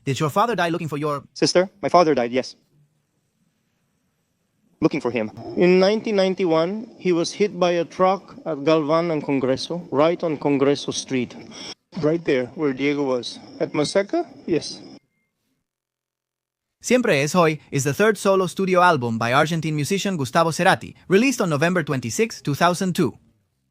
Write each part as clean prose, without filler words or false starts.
Did your father die looking for your... Sister, my father died, yes. Looking for him. In 1991, he was hit by a truck at Galvan and Congreso, right on Congreso Street. Right there, where Diego was. At Maseca? Yes. Siempre Es Hoy is the third solo studio album by Argentine musician Gustavo Cerati, released on November 26, 2002.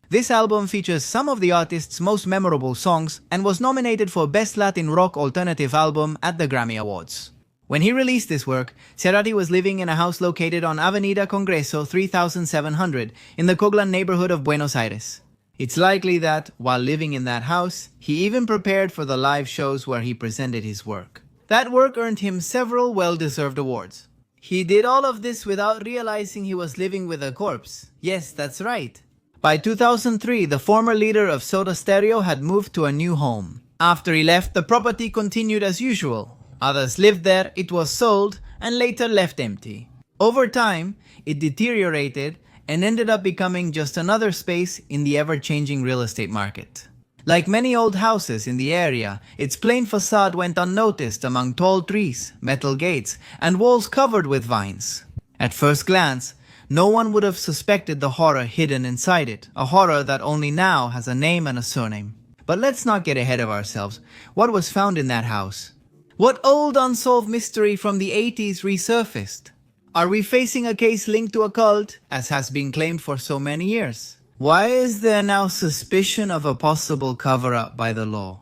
This album features some of the artist's most memorable songs and was nominated for Best Latin Rock Alternative Album at the Grammy Awards. When he released this work, Cerati was living in a house located on Avenida Congreso 3700 in the Coglan neighborhood of Buenos Aires. It's likely that, while living in that house, he even prepared for the live shows where he presented his work. That work earned him several well-deserved awards. He did all of this without realizing he was living with a corpse. Yes, that's right. By 2003, the former leader of Soda Stereo had moved to a new home. After he left, the property continued as usual. Others lived there, it was sold, and later left empty. Over time, it deteriorated and ended up becoming just another space in the ever-changing real estate market. Like many old houses in the area, its plain facade went unnoticed among tall trees, metal gates, and walls covered with vines. At first glance, no one would have suspected the horror hidden inside it, a horror that only now has a name and a surname. But let's not get ahead of ourselves. What was found in that house? What old unsolved mystery from the 80s resurfaced? Are we facing a case linked to a cult, as has been claimed for so many years? Why is there now suspicion of a possible cover-up by the law?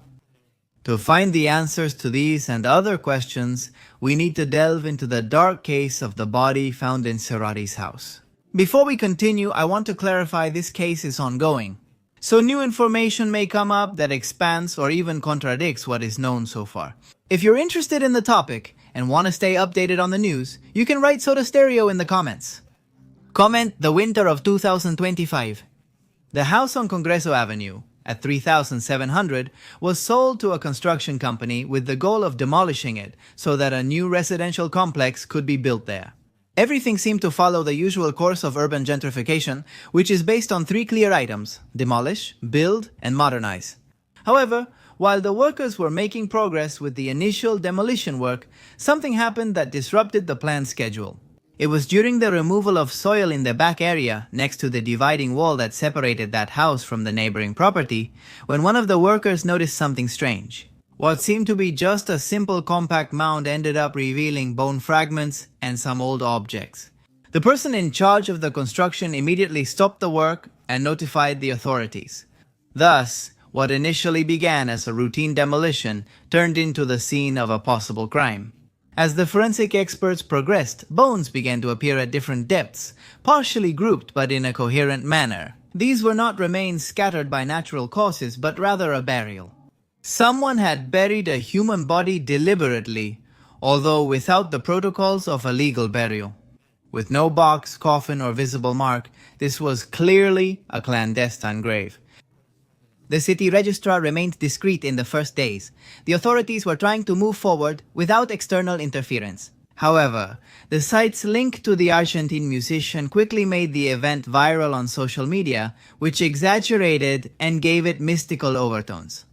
To find the answers to these and other questions, we need to delve into the dark case of the body found in Cerati's house. Before we continue, I want to clarify this case is ongoing, so new information may come up that expands or even contradicts what is known so far. If you're interested in the topic and want to stay updated on the news, you can write Soda Stereo in the comments. Comment the winter of 2025. The house on Congreso Avenue, at 3700, was sold to a construction company with the goal of demolishing it so that a new residential complex could be built there. Everything seemed to follow the usual course of urban gentrification, which is based on three clear items: demolish, build, and modernize. However, while the workers were making progress with the initial demolition work, something happened that disrupted the planned schedule. It was during the removal of soil in the back area, next to the dividing wall that separated that house from the neighboring property, when one of the workers noticed something strange. What seemed to be just a simple compact mound ended up revealing bone fragments and some old objects. The person in charge of the construction immediately stopped the work and notified the authorities. Thus, what initially began as a routine demolition turned into the scene of a possible crime. As the forensic experts progressed, bones began to appear at different depths, partially grouped but in a coherent manner. These were not remains scattered by natural causes, but rather a burial. Someone had buried a human body deliberately, although without the protocols of a legal burial. With no box, coffin, or visible mark, this was clearly a clandestine grave. The city registrar remained discreet in the first days. The authorities were trying to move forward without external interference. However, the site's link to the Argentine musician quickly made the event viral on social media, which exaggerated and gave it mystical overtones.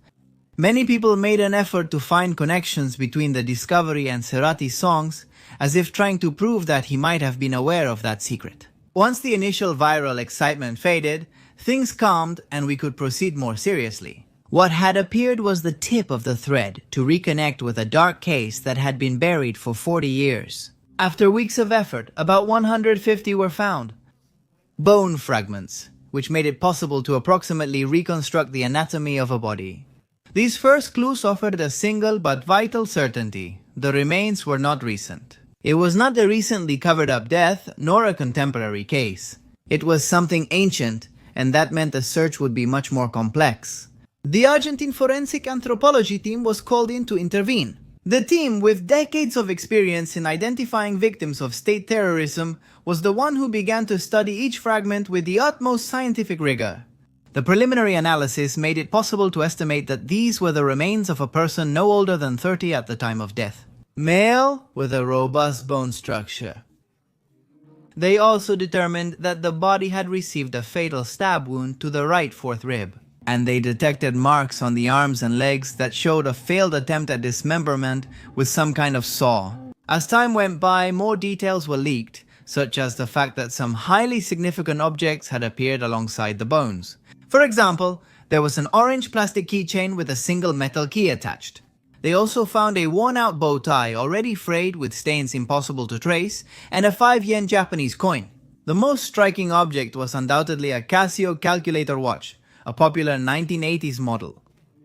Many people made an effort to find connections between the discovery and Cerati's songs, as if trying to prove that he might have been aware of that secret. Once the initial viral excitement faded, things calmed and we could proceed more seriously. What had appeared was the tip of the thread to reconnect with a dark case that had been buried for 40 years. After weeks of effort, about 150 were found. Bone fragments, which made it possible to approximately reconstruct the anatomy of a body. These first clues offered a single but vital certainty: the remains were not recent. It was not a recently covered-up death, nor a contemporary case. It was something ancient, and that meant the search would be much more complex. The Argentine forensic anthropology team was called in to intervene. The team, with decades of experience in identifying victims of state terrorism, was the one who began to study each fragment with the utmost scientific rigor. The preliminary analysis made it possible to estimate that these were the remains of a person no older than 30 at the time of death. Male with a robust bone structure. They also determined that the body had received a fatal stab wound to the right fourth rib. and they detected marks on the arms and legs that showed a failed attempt at dismemberment with some kind of saw. As time went by, more details were leaked, such as the fact that some highly significant objects had appeared alongside the bones. For example, there was an orange plastic keychain with a single metal key attached. They also found a worn-out bow tie already frayed with stains impossible to trace, and a 5 yen Japanese coin. The most striking object was undoubtedly a Casio calculator watch, a popular 1980s model.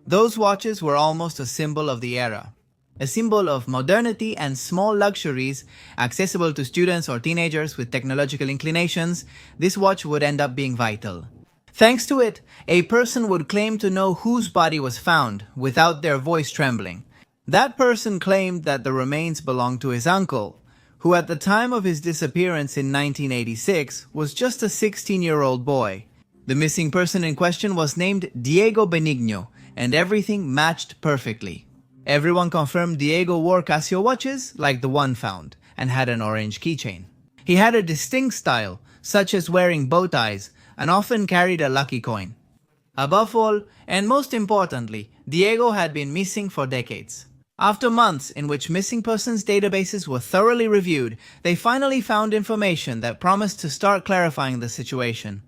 Those watches were almost a symbol of the era, a symbol of modernity and small luxuries accessible to students or teenagers with technological inclinations. This watch would end up being vital. Thanks to it, a person would claim to know whose body was found without their voice trembling. That person claimed that the remains belonged to his uncle, who at the time of his disappearance in 1986 was just a 16-year-old boy. The missing person in question was named Diego Benigno, and everything matched perfectly. Everyone confirmed Diego wore Casio watches like the one found, and had an orange keychain. He had a distinct style, such as wearing bow ties, and often carried a lucky coin. Above all, and most importantly, Diego had been missing for decades. After months in which missing persons databases were thoroughly reviewed, they finally found information that promised to start clarifying the situation.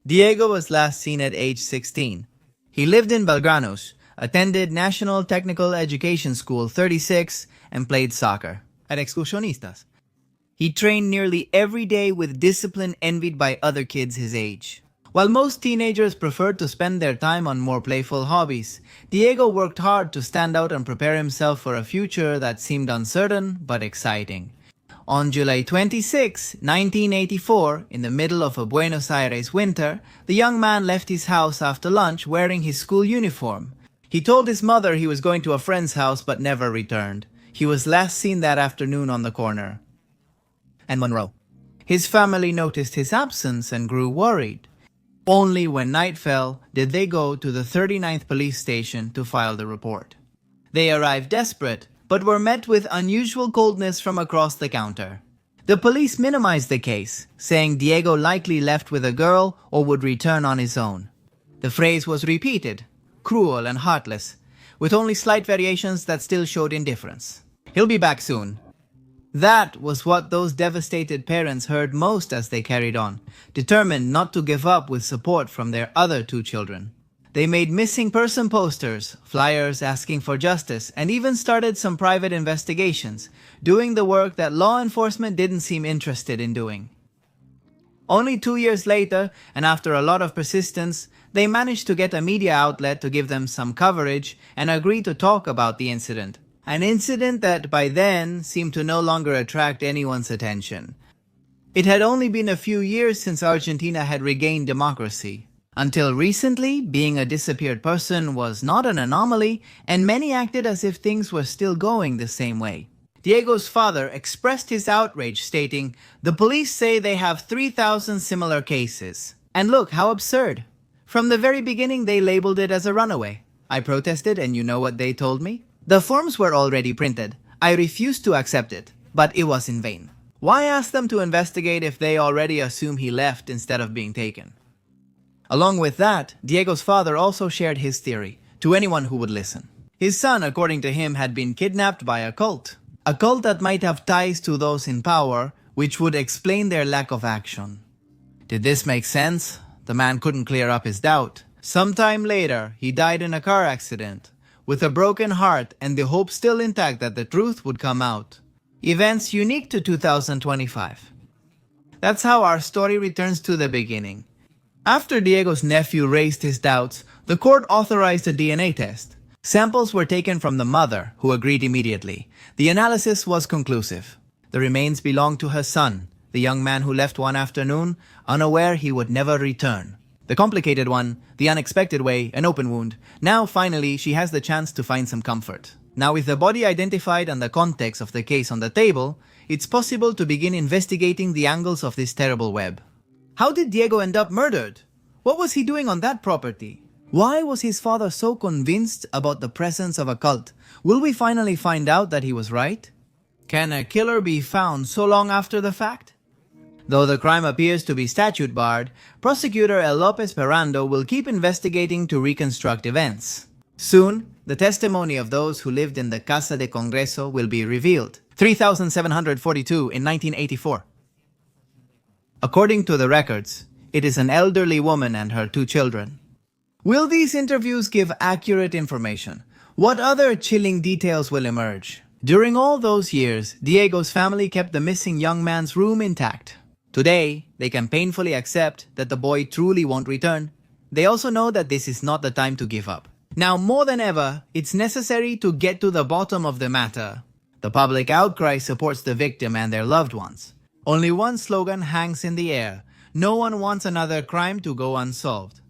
Diego was last seen at age 16. He lived in Belgranos, attended National Technical Education School 36, and played soccer at Excursionistas. He trained nearly every day with discipline envied by other kids his age. While most teenagers preferred to spend their time on more playful hobbies, Diego worked hard to stand out and prepare himself for a future that seemed uncertain but exciting. On July 26, 1984, in the middle of a Buenos Aires winter, the young man left his house after lunch wearing his school uniform. He told his mother he was going to a friend's house but never returned. He was last seen that afternoon on the corner and Monroe. His family noticed his absence and grew worried. Only when night fell did they go to the 39th police station to file the report. They arrived desperate, but were met with unusual coldness from across the counter. The police minimized the case, saying Diego likely left with a girl or would return on his own. The phrase was repeated, cruel and heartless, with only slight variations that still showed indifference. He'll be back soon. That was what those devastated parents heard most as they carried on, determined not to give up with support from their other 2 children. They made missing person posters, flyers asking for justice, and even started some private investigations, doing the work that law enforcement didn't seem interested in doing. Only 2 years later, and after a lot of persistence, they managed to get a media outlet to give them some coverage and agree to talk about the incident. An incident that by then seemed to no longer attract anyone's attention. It had only been a few years since Argentina had regained democracy. Until recently, being a disappeared person was not an anomaly, and many acted as if things were still going the same way. Diego's father expressed his outrage, stating, "The police say they have 3,000 similar cases. And look, how absurd. From the very beginning they labeled it as a runaway. I protested, and you know what they told me? The forms were already printed. I refused to accept it, but it was in vain. Why ask them to investigate if they already assume he left instead of being taken?" Along with that, Diego's father also shared his theory, to anyone who would listen. His son, according to him, had been kidnapped by a cult that might have ties to those in power, which would explain their lack of action. Did this make sense? The man couldn't clear up his doubt. Sometime later, he died in a car accident, with a broken heart and the hope still intact that the truth would come out. Events unique to 2025. That's how our story returns to the beginning. After Diego's nephew raised his doubts, the court authorized a DNA test. Samples were taken from the mother, who agreed immediately. The analysis was conclusive. The remains belonged to her son, the young man who left one afternoon, unaware he would never return. The complicated one, the unexpected way, an open wound. Now, finally, she has the chance to find some comfort. Now, with the body identified and the context of the case on the table, it's possible to begin investigating the angles of this terrible web. How did Diego end up murdered? What was he doing on that property? Why was his father so convinced about the presence of a cult? Will we finally find out that he was right? Can a killer be found so long after the fact? Though the crime appears to be statute barred, prosecutor El Lopez Perando will keep investigating to reconstruct events. Soon, the testimony of those who lived in the Casa de Congreso will be revealed. 3,742 in 1984. According to the records, it is an elderly woman and her 2 children. Will these interviews give accurate information? What other chilling details will emerge? During all those years, Diego's family kept the missing young man's room intact. Today, they can painfully accept that the boy truly won't return. They also know that this is not the time to give up. Now more than ever, it's necessary to get to the bottom of the matter. The public outcry supports the victim and their loved ones. Only one slogan hangs in the air: no one wants another crime to go unsolved.